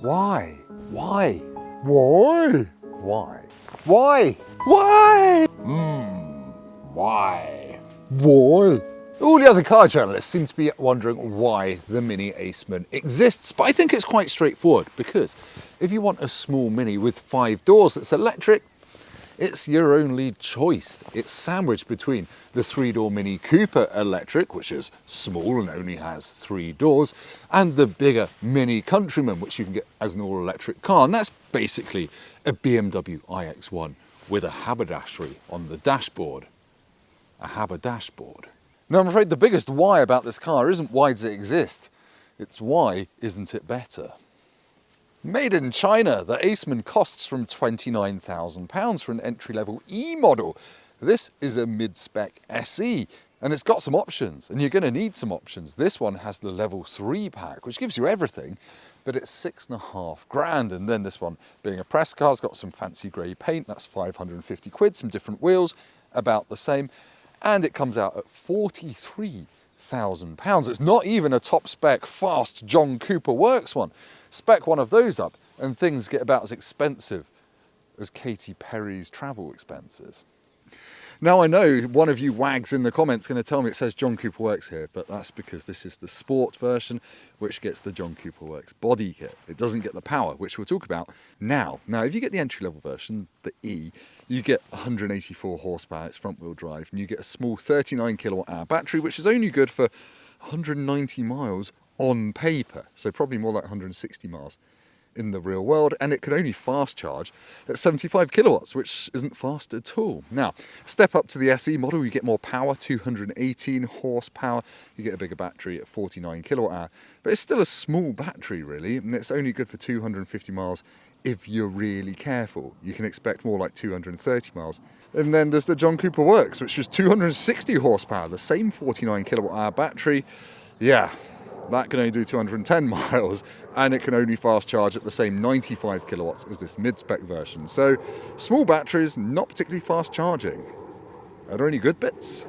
Why? Why? Why? Why? Why? Why? Why? Why? All the other car journalists seem to be wondering why the Mini Aceman exists, but I think it's quite straightforward, because if you want a small Mini with 5 doors that's electric, it's your only choice. It's sandwiched between the 3-door Mini Cooper electric, which is small and only has 3 doors, and the bigger Mini Countryman, which you can get as an all-electric car, and that's basically a BMW iX1 with a haberdashery on the dashboard. A haberdashboard. Now, I'm afraid the biggest why about this car isn't why does it exist, it's why isn't it better? Made in China, the Aceman costs from £29,000 for an entry-level E model. This is a mid-spec SE, and it's got some options, and you're going to need some options. This one has the level 3 pack, which gives you everything, but it's £6,500. And then this one, being a press car, has got some fancy grey paint, that's 550 quid, some different wheels, about the same, and it comes out at £43,000. It's not even a top spec fast John Cooper Works one. Spec one of those up and things get about as expensive as Katy Perry's travel expenses. Now I know one of you wags in the comments going to tell me it says John Cooper Works here, but that's because this is the sport version, which gets the John Cooper Works body kit. It doesn't get the power, which we'll talk about now. Now, if you get the entry-level version, the E, you get 184 horsepower, it's front-wheel drive, and you get a small 39 kilowatt-hour battery, which is only good for 190 miles on paper, so probably more like 160 miles in the real world, and it can only fast charge at 75 kilowatts, which isn't fast at all. Now, step up to the SE model, you get more power, 218 horsepower, you get a bigger battery at 49 kilowatt hour, but it's still a small battery really, and it's only good for 250 miles if you're really careful. You can expect more like 230 miles. And then there's the John Cooper Works, which is 260 horsepower, the same 49 kilowatt hour battery. Yeah, that can only do 210 miles, and it can only fast charge at the same 95 kilowatts as this mid-spec version. So, small batteries, not particularly fast charging. Are there any good bits?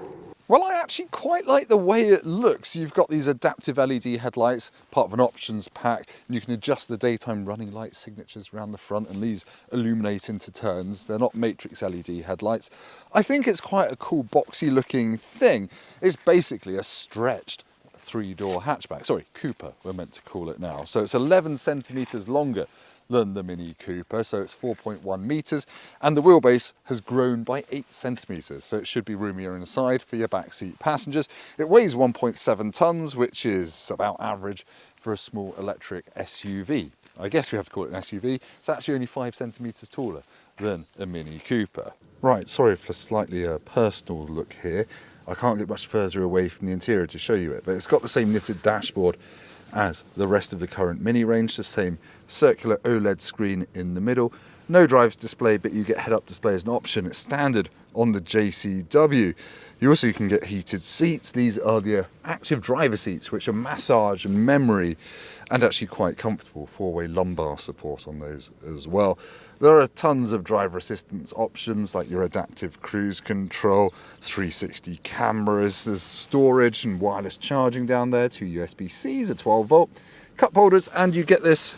Well, I actually quite like the way it looks. You've got these adaptive LED headlights, part of an options pack, and you can adjust the daytime running light signatures around the front, and these illuminate into turns. They're not matrix LED headlights. I think it's quite a cool boxy looking thing. It's basically a stretched 3-door hatchback. Sorry, Cooper, we're meant to call it now. So it's 11 centimetres longer than the Mini Cooper, so it's 4.1 metres, and the wheelbase has grown by 8 centimetres, so it should be roomier inside for your backseat passengers. It weighs 1.7 tonnes, which is about average for a small electric SUV. I guess we have to call it an SUV. It's actually only 5 centimetres taller than a Mini Cooper. Right, sorry for slightly a personal look here. I can't get much further away from the interior to show you it, but it's got the same knitted dashboard as the rest of the current Mini range, the same circular OLED screen in the middle. No drives display, but you get head-up display as an option. It's standard on the JCW. You also can get heated seats. These are the active driver seats, which are massage and memory, and actually quite comfortable. 4-way lumbar support on those as well. There are tons of driver assistance options, like your adaptive cruise control, 360 cameras, there's storage and wireless charging down there, 2 USB-Cs, a 12-volt, cup holders, and you get this,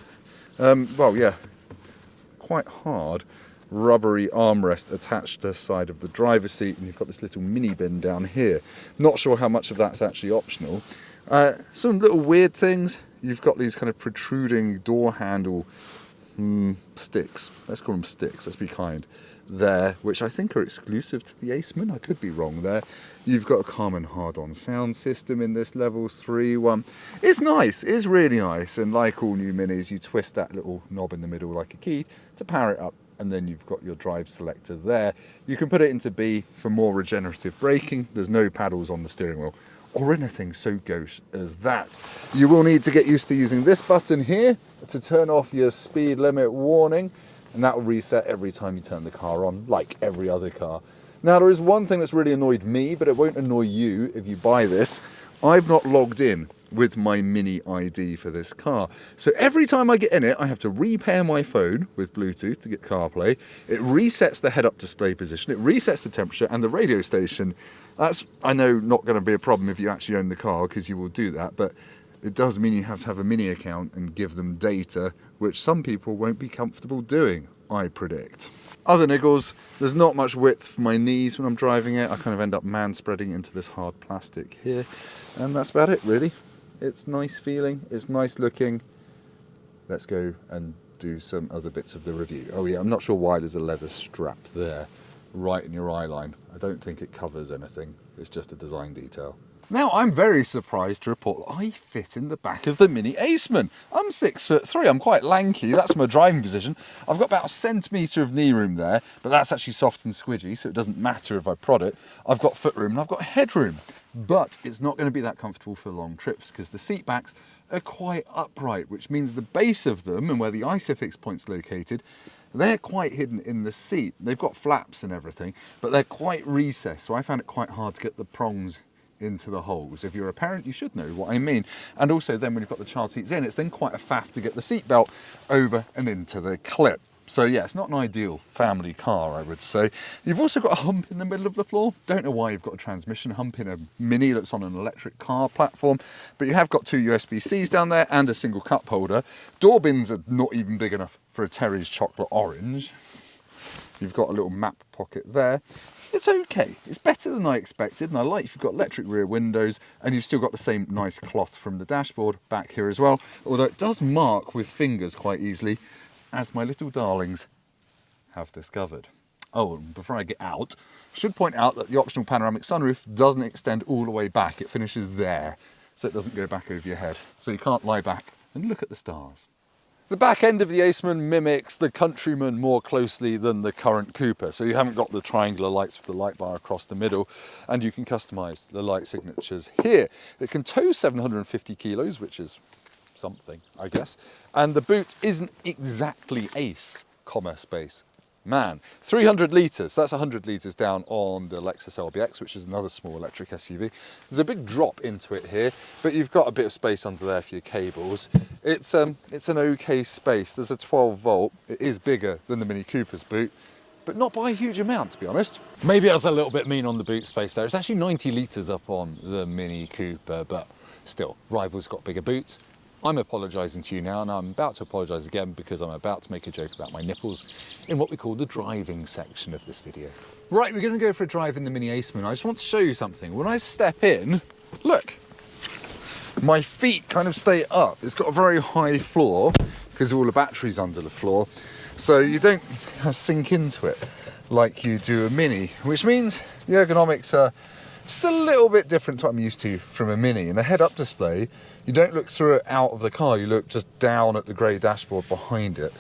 quite hard rubbery armrest attached to the side of the driver's seat, and you've got this little mini bin down here. Not sure how much of that's actually optional. Some little weird things. You've got these kind of protruding door handle sticks. Let's call them sticks, let's be kind. There, which I think are exclusive to the Aceman. I could be wrong there. You've got a Carmen hard-on sound system in this level 3 one. It's nice, it's really nice, and like all new Minis, you twist that little knob in the middle like a key to power it up, and then you've got your drive selector there. You can put it into B for more regenerative braking. There's no paddles on the steering wheel or anything so gauche as that. You will need to get used to using this button here to turn off your speed limit warning, and that will reset every time you turn the car on, like every other car. Now, there is one thing that's really annoyed me, but it won't annoy you if you buy this. I've not logged in with my Mini ID for this car. So every time I get in it, I have to repair my phone with Bluetooth to get CarPlay. It resets the head-up display position, it resets the temperature and the radio station. That's, I know, not going to be a problem if you actually own the car, because you will do that, but it does mean you have to have a Mini account and give them data, which some people won't be comfortable doing, I predict. Other niggles, there's not much width for my knees when I'm driving it. I kind of end up man-spreading into this hard plastic here. And that's about it, really. It's nice feeling, it's nice looking. Let's go and do some other bits of the review. Oh yeah, I'm not sure why there's a leather strap there, right in your eye line. I don't think it covers anything. It's just a design detail. Now, I'm very surprised to report that I fit in the back of the Mini Aceman. I'm 6'3", I'm quite lanky, that's my driving position. I've got about a centimetre of knee room there, but that's actually soft and squidgy, so it doesn't matter if I prod it. I've got foot room and I've got headroom. But it's not going to be that comfortable for long trips because the seat backs are quite upright, which means the base of them and where the ISOFIX point's located, they're quite hidden in the seat. They've got flaps and everything, but they're quite recessed, so I found it quite hard to get the prongs into the holes. If you're a parent, you should know what I mean. And also then when you've got the child seats in, it's then quite a faff to get the seat belt over and into the clip. So yeah, it's not an ideal family car, I would say. You've also got a hump in the middle of the floor. Don't know why you've got a transmission hump in a Mini that's on an electric car platform, but you have got 2 USB-Cs down there and a single cup holder. Door bins are not even big enough for a Terry's chocolate orange. You've got a little map pocket there. It's okay. It's better than I expected, and I like you've got electric rear windows, and you've still got the same nice cloth from the dashboard back here as well, although it does mark with fingers quite easily, as my little darlings have discovered. Oh, and before I get out, I should point out that the optional panoramic sunroof doesn't extend all the way back. It finishes there, so it doesn't go back over your head. So you can't lie back and look at the stars. The back end of the Aceman mimics the Countryman more closely than the current Cooper. So you haven't got the triangular lights with the light bar across the middle, and you can customise the light signatures here. It can tow 750 kilos, which is something, I guess. And the boot isn't exactly Ace, space. Man, 300 litres, that's 100 litres down on the Lexus LBX, which is another small electric SUV. There's a big drop into it here, but you've got a bit of space under there for your cables. It's an okay space. There's a 12 volt. It is bigger than the Mini Cooper's boot, but not by a huge amount, to be honest. Maybe I was a little bit mean on the boot space there. It's actually 90 litres up on the Mini Cooper, but still, Rival's got bigger boots. I'm apologising to you now, and I'm about to apologise again because I'm about to make a joke about my nipples in what we call the driving section of this video. Right, we're going to go for a drive in the Mini Aceman. I just want to show you something. When I step in, look, my feet kind of stay up. It's got a very high floor because all the battery's under the floor, so you don't sink into it like you do a Mini, which means the ergonomics are just a little bit different to what I'm used to from a Mini. In the head-up display, you don't look through it out of the car, you look just down at the grey dashboard behind it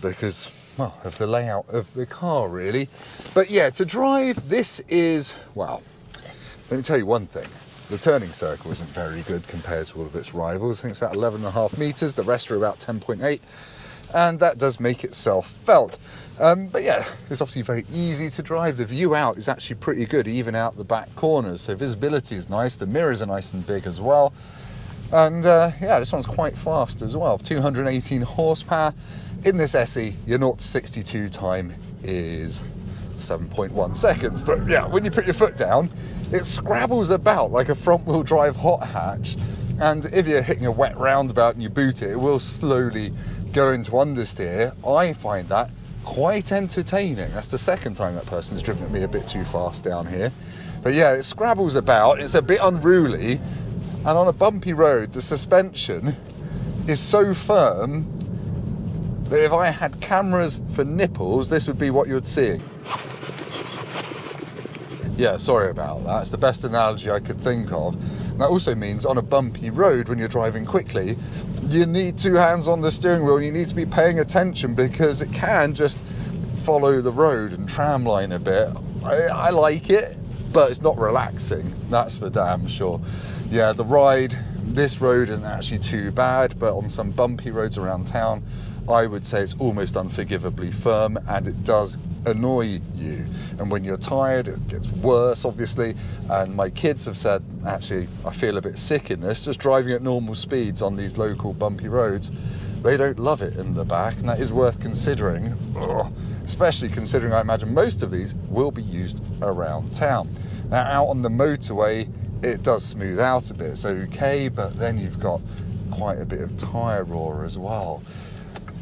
because, well, of the layout of the car, really. But yeah, to drive, this is, well, let me tell you one thing. The turning circle isn't very good compared to all of its rivals. I think it's about 11.5 metres, the rest are about 10.8, and that does make itself felt. But yeah, it's obviously very easy to drive. The view out is actually pretty good, even out the back corners, so visibility is nice. The mirrors are nice and big as well. And yeah, this one's quite fast as well, 218 horsepower. In this SE, your 0 to 62 time is 7.1 seconds. But yeah, when you put your foot down, it scrabbles about like a front-wheel drive hot hatch. And if you're hitting a wet roundabout and you boot it, it will slowly go into understeer. I find that quite entertaining. That's the second time that person's driven at me a bit too fast down here. But yeah, it scrabbles about, it's a bit unruly. And on a bumpy road, the suspension is so firm that if I had cameras for nipples, this would be what you'd see. Yeah, sorry about that. It's the best analogy I could think of. That also means on a bumpy road, when you're driving quickly, you need 2 hands on the steering wheel. You need to be paying attention because it can just follow the road and tramline a bit. I like it, but it's not relaxing. That's for damn sure. Yeah, the ride, this road isn't actually too bad, but on some bumpy roads around town, I would say it's almost unforgivably firm, and it does annoy you. And when you're tired, it gets worse, obviously. And my kids have said, actually, I feel a bit sick in this, just driving at normal speeds on these local bumpy roads. They don't love it in the back, and that is worth considering. Ugh. Especially considering I imagine most of these will be used around town. Now, out on the motorway, it does smooth out a bit, it's okay, but then you've got quite a bit of tyre roar as well.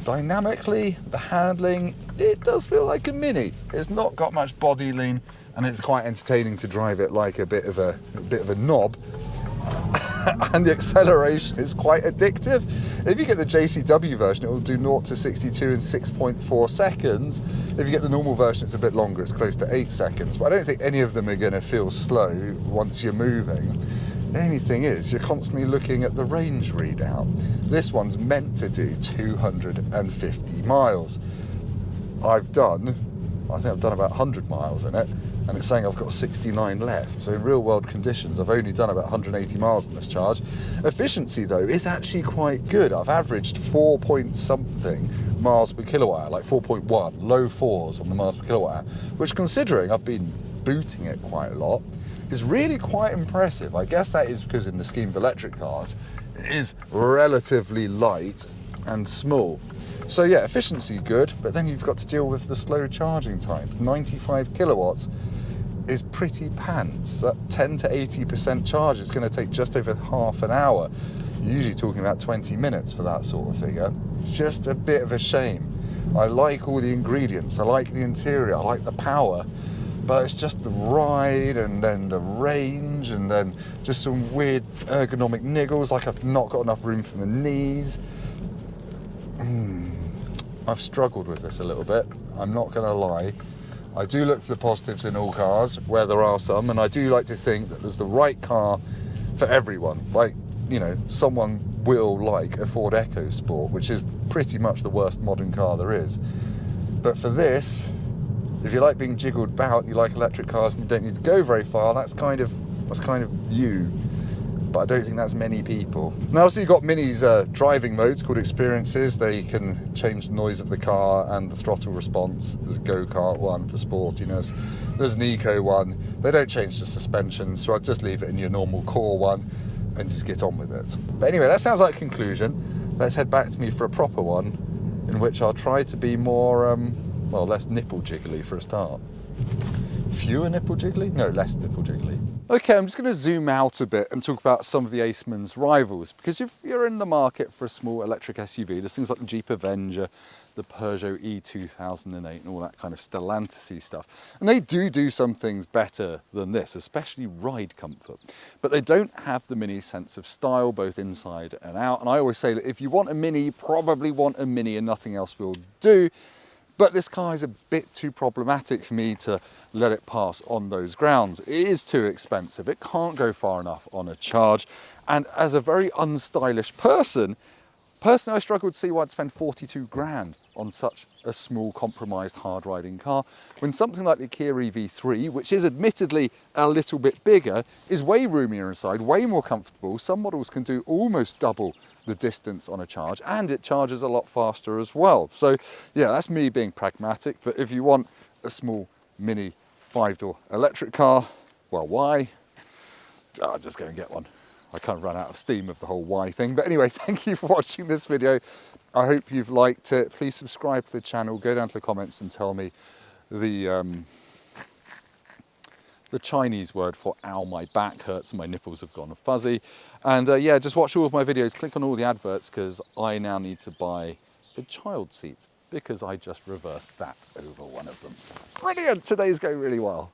Dynamically, the handling, it does feel like a Mini. It's not got much body lean, and it's quite entertaining to drive it like a bit of a knob. And the acceleration is quite addictive. If you get the JCW version, it will do 0 to 62 in 6.4 seconds. If you get the normal version, it's a bit longer, it's close to 8 seconds. But I don't think any of them are going to feel slow once you're moving. The only thing is, you're constantly looking at the range readout. This one's meant to do 250 miles. I think I've done about 100 miles in it, and it's saying I've got 69 left. So in real world conditions, I've only done about 180 miles on this charge. Efficiency though is actually quite good. I've averaged 4 point something miles per kilowatt hour, like 4.1, low fours on the miles per kilowatt hour, which, considering I've been booting it quite a lot, is really quite impressive. I guess that is because in the scheme of electric cars, it is relatively light and small. So yeah, efficiency good, but then you've got to deal with the slow charging times. 95 kilowatts is pretty pants. That 10 to 80% charge is going to take just over half an hour. You're usually talking about 20 minutes for that sort of figure. It's just a bit of a shame. I like all the ingredients, I like the interior, I like the power, but it's just the ride and then the range and then just some weird ergonomic niggles, like I've not got enough room for the knees. I've struggled with this a little bit, I'm not going to lie. I do look for the positives in all cars, where there are some, and I do like to think that there's the right car for everyone. Like, you know, someone will like a Ford EcoSport, which is pretty much the worst modern car there is. But for this, if you like being jiggled about, you like electric cars and you don't need to go very far, that's kind of you. But I don't think that's many people. Now, so you've got Mini's driving modes called experiences. They can change the noise of the car and the throttle response. There's a go-kart one for sportiness. There's an eco one. They don't change the suspension, so I'd just leave it in your normal core one and just get on with it. But anyway, that sounds like a conclusion. Let's head back to me for a proper one, in which I'll try to be more, well, less nipple jiggly for a start. Fewer nipple jiggly? No, less nipple jiggly. Okay, I'm just going to zoom out a bit and talk about some of the Aceman's rivals, because if you're in the market for a small electric SUV, there's things like the Jeep Avenger, the Peugeot E2008 and all that kind of Stellantis-y stuff. And they do some things better than this, especially ride comfort. But they don't have the Mini sense of style, both inside and out. And I always say that if you want a Mini, you probably want a Mini and nothing else will do. But this car is a bit too problematic for me to let it pass on those grounds. It is too expensive. It can't go far enough on a charge. And as a very unstylish person, personally, I struggle to see why I'd spend 42 grand on such a small, compromised, hard riding car, when something like the Kia EV3, which is admittedly a little bit bigger, is way roomier inside, way more comfortable. Some models can do almost double the distance on a charge, and it charges a lot faster as well. So yeah, that's me being pragmatic. But if you want a small Mini 5-door electric car, well, why? Just go and get one. I kind of ran out of steam of the whole why thing. But anyway, thank you for watching this video. I hope you've liked it. Please subscribe to the channel, go down to the comments and tell me the Chinese word for ow, my back hurts and my nipples have gone fuzzy. And yeah, just watch all of my videos, click on all the adverts, because I now need to buy a child seat because I just reversed that over one of them. Brilliant, today's going really well.